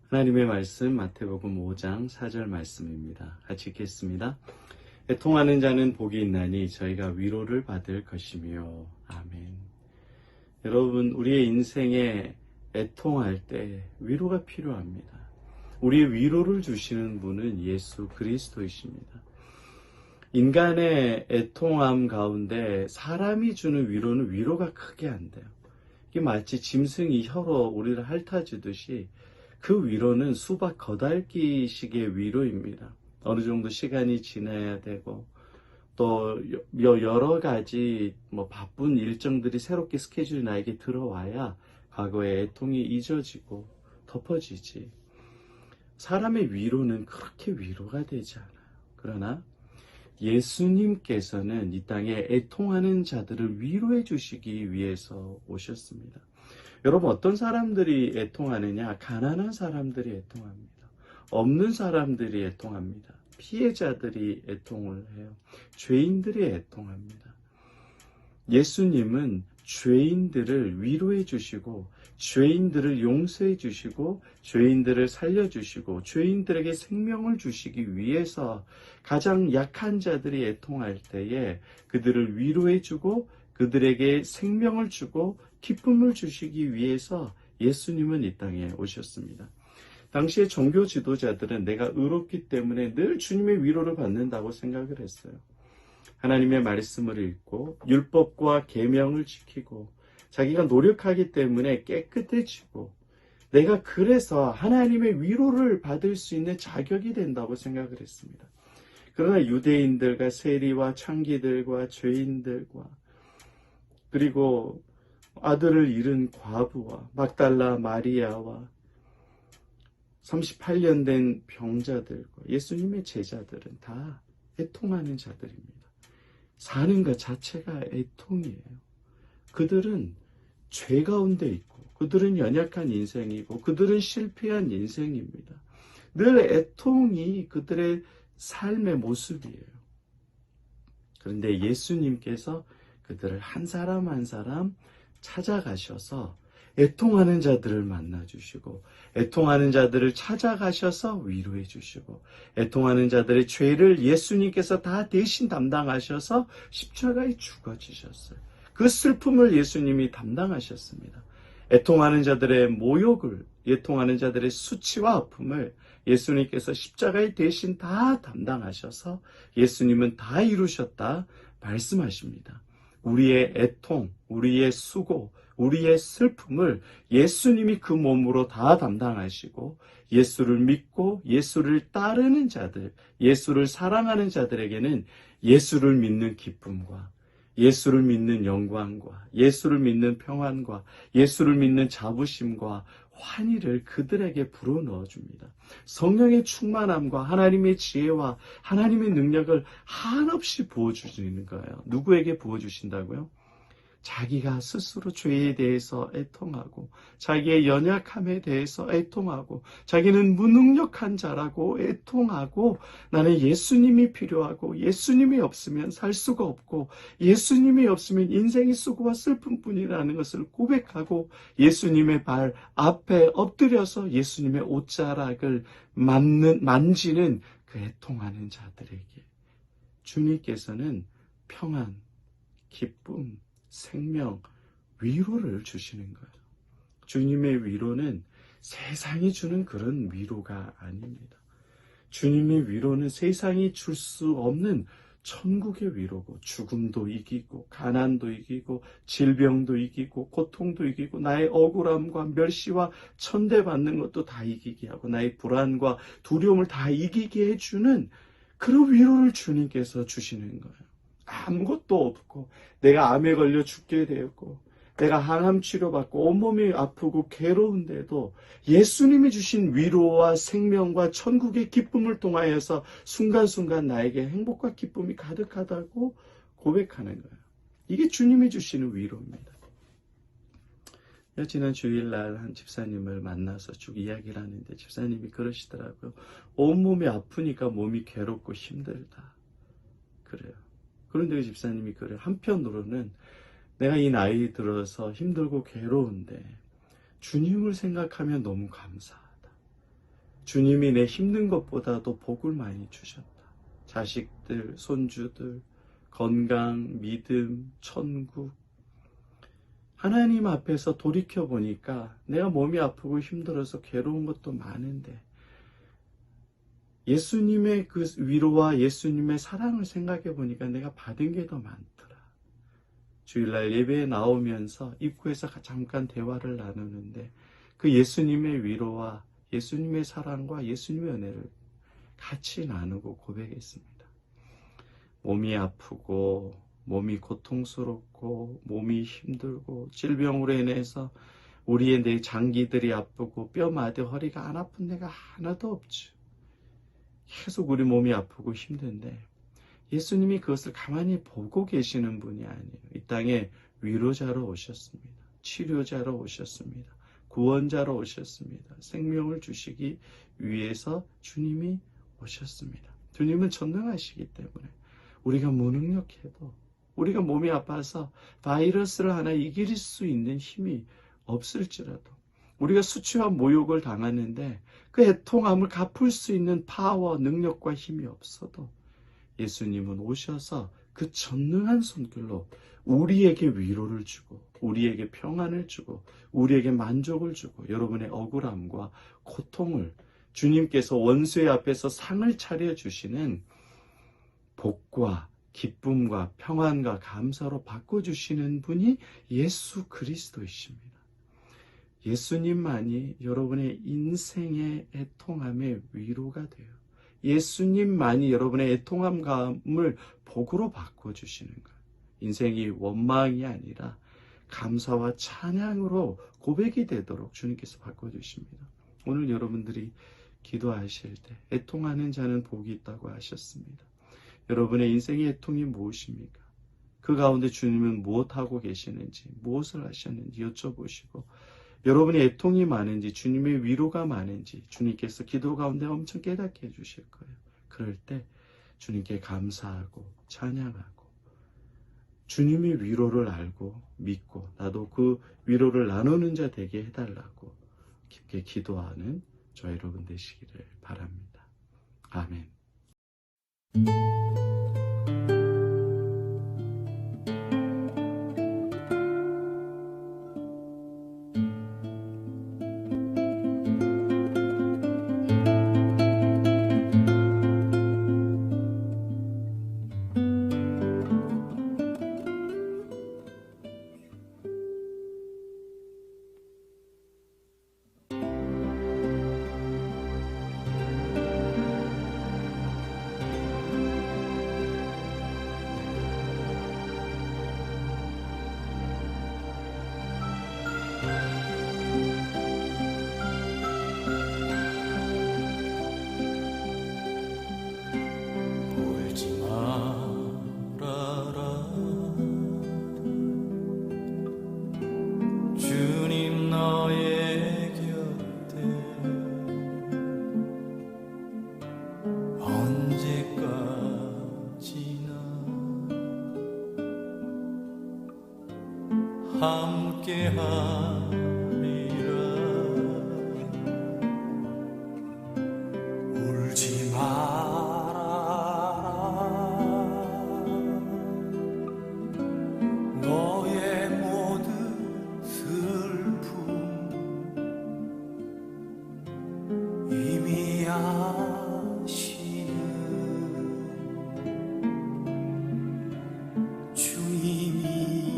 하나님의 말씀 마태복음 5장 4절 말씀입니다. 같이 읽겠습니다. 애통하는 자는 복이 있나니 저희가 위로를 받을 것이며. 아멘. 여러분, 우리의 인생에 애통할 때 위로가 필요합니다. 우리의 위로를 주시는 분은 예수 그리스도이십니다. 인간의 애통함 가운데 사람이 주는 위로는 위로가 크게 안 돼요. 이게 마치 짐승이 혀로 우리를 핥아주듯이 그 위로는 수박 겉핥기식의 위로입니다. 어느 정도 시간이 지나야 되고 또 여러 가지 바쁜 일정들이 새롭게 스케줄이 나에게 들어와야 과거의 애통이 잊어지고 덮어지지. 사람의 위로는 그렇게 위로가 되지 않아요. 그러나 예수님께서는 이 땅에 애통하는 자들을 위로해 주시기 위해서 오셨습니다. 여러분, 어떤 사람들이 애통하느냐? 가난한 사람들이 애통합니다. 없는 사람들이 애통합니다. 피해자들이 애통을 해요. 죄인들이 애통합니다. 예수님은 죄인들을 위로해 주시고 죄인들을 용서해 주시고 죄인들을 살려 주시고 죄인들에게 생명을 주시기 위해서 가장 약한 자들이 애통할 때에 그들을 위로해 주고 그들에게 생명을 주고 기쁨을 주시기 위해서 예수님은 이 땅에 오셨습니다. 당시의 종교 지도자들은 내가 의롭기 때문에 늘 주님의 위로를 받는다고 생각을 했어요. 하나님의 말씀을 읽고 율법과 계명을 지키고 자기가 노력하기 때문에 깨끗해지고 내가 그래서 하나님의 위로를 받을 수 있는 자격이 된다고 생각을 했습니다. 그러나 유대인들과 세리와 창기들과 죄인들과 그리고 아들을 잃은 과부와 막달라 마리아와 38년 된 병자들과 예수님의 제자들은 다 애통하는 자들입니다. 사는 것 자체가 애통이에요. 그들은 죄 가운데 있고 그들은 연약한 인생이고 그들은 실패한 인생입니다. 늘 애통이 그들의 삶의 모습이에요. 그런데 예수님께서 그들을 한 사람 한 사람 찾아가셔서 애통하는 자들을 만나주시고 애통하는 자들을 찾아가셔서 위로해 주시고 애통하는 자들의 죄를 예수님께서 다 대신 담당하셔서 십자가에 죽어지셨어요. 그 슬픔을 예수님이 담당하셨습니다. 애통하는 자들의 모욕을, 애통하는 자들의 수치와 아픔을 예수님께서 십자가에 대신 다 담당하셔서 예수님은 다 이루셨다 말씀하십니다. 우리의 애통, 우리의 수고, 우리의 슬픔을 예수님이 그 몸으로 다 담당하시고 예수를 믿고 예수를 따르는 자들, 예수를 사랑하는 자들에게는 예수를 믿는 기쁨과 예수를 믿는 영광과 예수를 믿는 평안과 예수를 믿는 자부심과 환희를 그들에게 불어넣어 줍니다. 성령의 충만함과 하나님의 지혜와 하나님의 능력을 한없이 부어주시는 거예요. 누구에게 부어주신다고요? 자기가 스스로 죄에 대해서 애통하고 자기의 연약함에 대해서 애통하고 자기는 무능력한 자라고 애통하고 나는 예수님이 필요하고 예수님이 없으면 살 수가 없고 예수님이 없으면 인생이 수고와 슬픔뿐이라는 것을 고백하고 예수님의 발 앞에 엎드려서 예수님의 옷자락을 만지는 그 애통하는 자들에게 주님께서는 평안, 기쁨, 생명, 위로를 주시는 거예요. 주님의 위로는 세상이 주는 그런 위로가 아닙니다. 주님의 위로는 세상이 줄 수 없는 천국의 위로고 죽음도 이기고 가난도 이기고 질병도 이기고 고통도 이기고 나의 억울함과 멸시와 천대받는 것도 다 이기게 하고 나의 불안과 두려움을 다 이기게 해주는 그런 위로를 주님께서 주시는 거예요. 아무것도 없고 내가 암에 걸려 죽게 되었고 내가 항암 치료받고 온몸이 아프고 괴로운데도 예수님이 주신 위로와 생명과 천국의 기쁨을 통하여서 순간순간 나에게 행복과 기쁨이 가득하다고 고백하는 거예요. 이게 주님이 주시는 위로입니다. 지난 주일날 한 집사님을 만나서 쭉 이야기를 하는데 집사님이 그러시더라고요. 온몸이 아프니까 몸이 괴롭고 힘들다. 그래요. 그런데 그 집사님이 그래요. 한편으로는 내가 이 나이 들어서 힘들고 괴로운데 주님을 생각하면 너무 감사하다. 주님이 내 힘든 것보다도 복을 많이 주셨다. 자식들, 손주들, 건강, 믿음, 천국. 하나님 앞에서 돌이켜보니까 내가 몸이 아프고 힘들어서 괴로운 것도 많은데 예수님의 그 위로와 예수님의 사랑을 생각해 보니까 내가 받은 게 더 많더라. 주일날 예배에 나오면서 입구에서 잠깐 대화를 나누는데 그 예수님의 위로와 예수님의 사랑과 예수님의 은혜를 같이 나누고 고백했습니다. 몸이 아프고 몸이 고통스럽고 몸이 힘들고 질병으로 인해서 우리의 내 장기들이 아프고 뼈 마디 허리가 안 아픈 데가 하나도 없죠. 계속 우리 몸이 아프고 힘든데 예수님이 그것을 가만히 보고 계시는 분이 아니에요. 이 땅에 위로자로 오셨습니다. 치료자로 오셨습니다. 구원자로 오셨습니다. 생명을 주시기 위해서 주님이 오셨습니다. 주님은 전능하시기 때문에 우리가 무능력해도 우리가 몸이 아파서 바이러스를 하나 이길 수 있는 힘이 없을지라도 우리가 수치와 모욕을 당하는데 그 애통함을 갚을 수 있는 파워, 능력과 힘이 없어도 예수님은 오셔서 그 전능한 손길로 우리에게 위로를 주고 우리에게 평안을 주고 우리에게 만족을 주고 여러분의 억울함과 고통을 주님께서 원수의 앞에서 상을 차려주시는 복과 기쁨과 평안과 감사로 바꿔주시는 분이 예수 그리스도이십니다. 예수님만이 여러분의 인생의 애통함의 위로가 돼요. 예수님만이 여러분의 애통함감을 복으로 바꿔주시는 거예요. 인생이 원망이 아니라 감사와 찬양으로 고백이 되도록 주님께서 바꿔주십니다. 오늘 여러분들이 기도하실 때 애통하는 자는 복이 있다고 하셨습니다. 여러분의 인생의 애통이 무엇입니까? 그 가운데 주님은 무엇하고 계시는지, 무엇을 하셨는지 여쭤보시고 여러분의 애통이 많은지, 주님의 위로가 많은지 주님께서 기도 가운데 엄청 깨닫게 해주실 거예요. 그럴 때 주님께 감사하고 찬양하고 주님의 위로를 알고 믿고 나도 그 위로를 나누는 자 되게 해달라고 깊게 기도하는 저 여러분 되시기를 바랍니다. 아멘. 함께하리라. 울지 말아라. 너의 모든 슬픔 이미 아시는 주님이시라.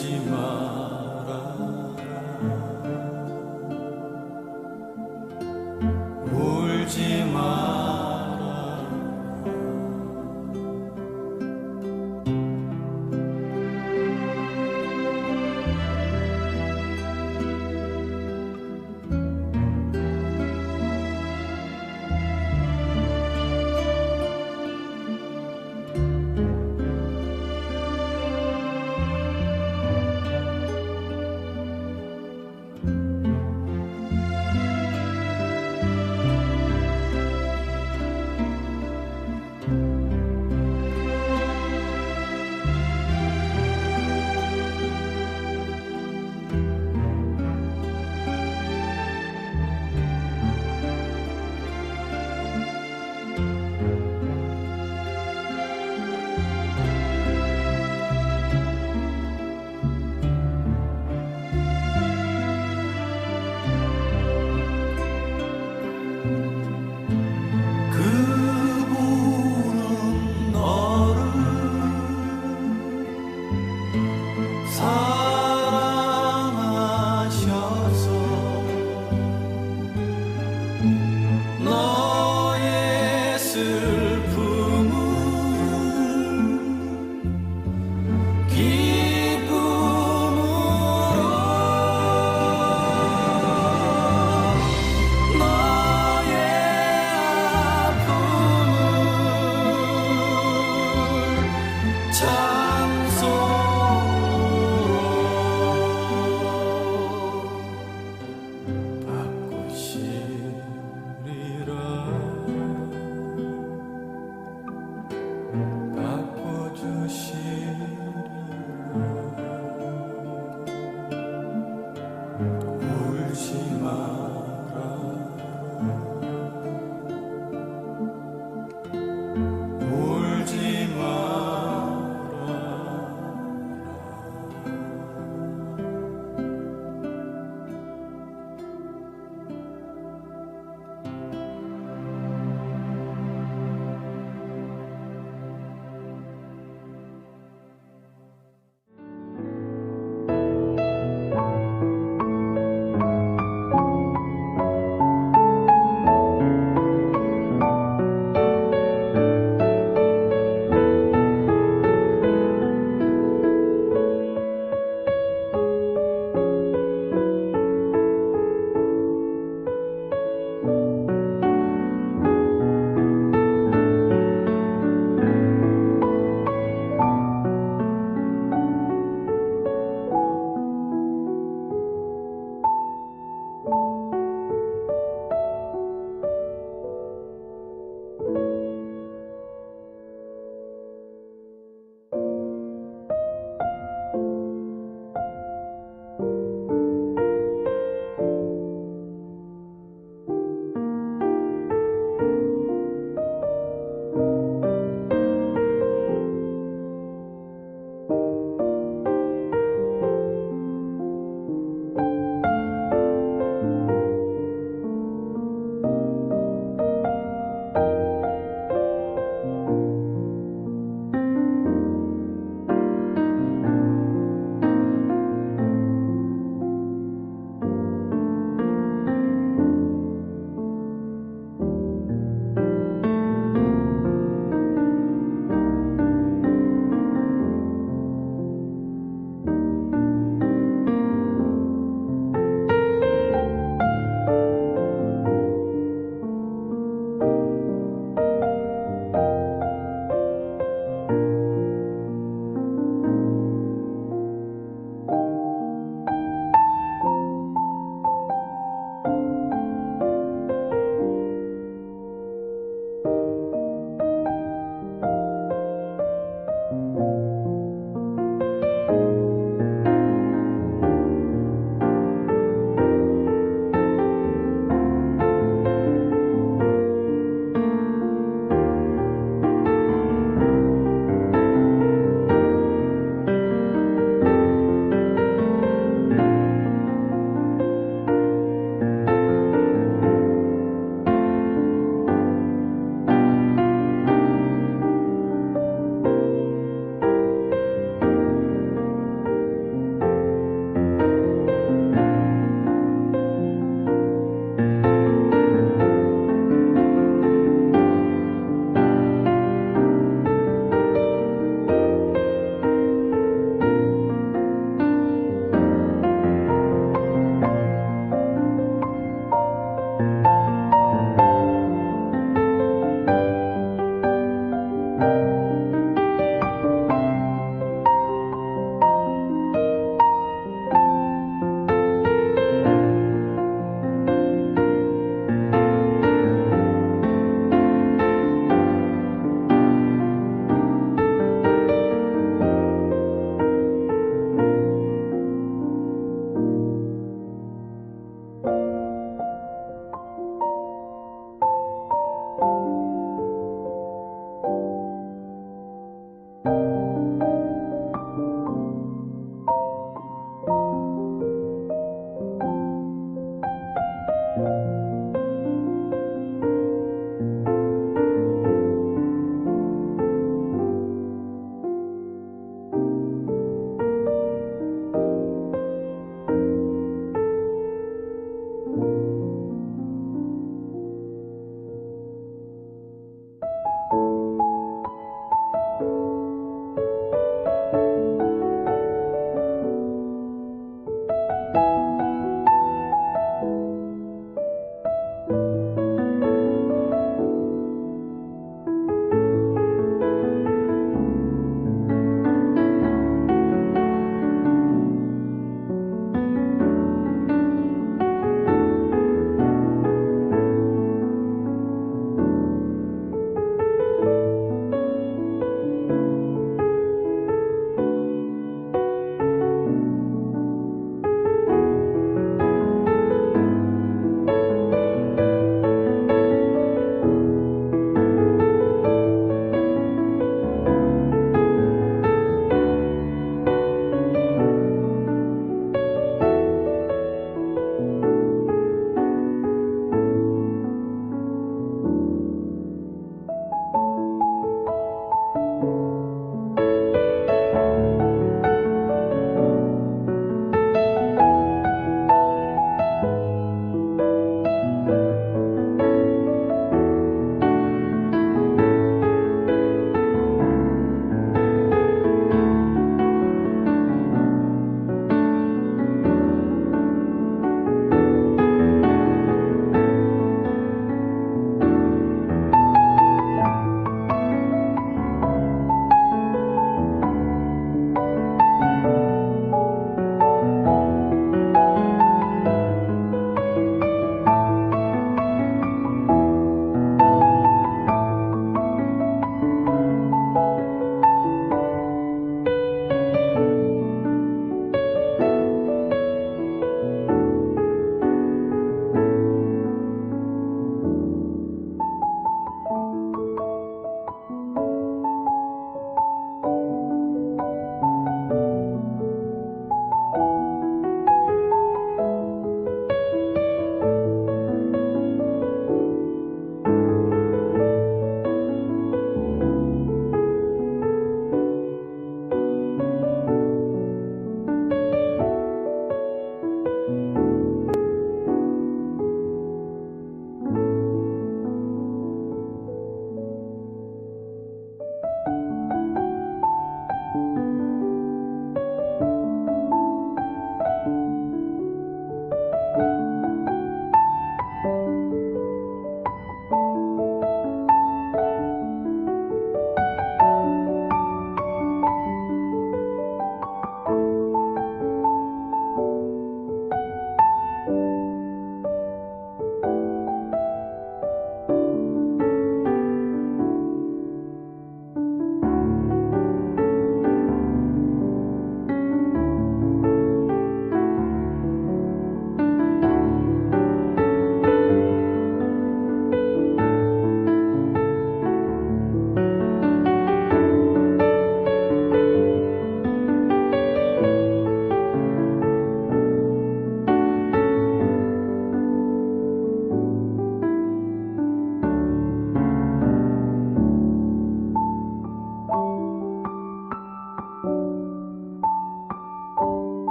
울지 마라 울지 마라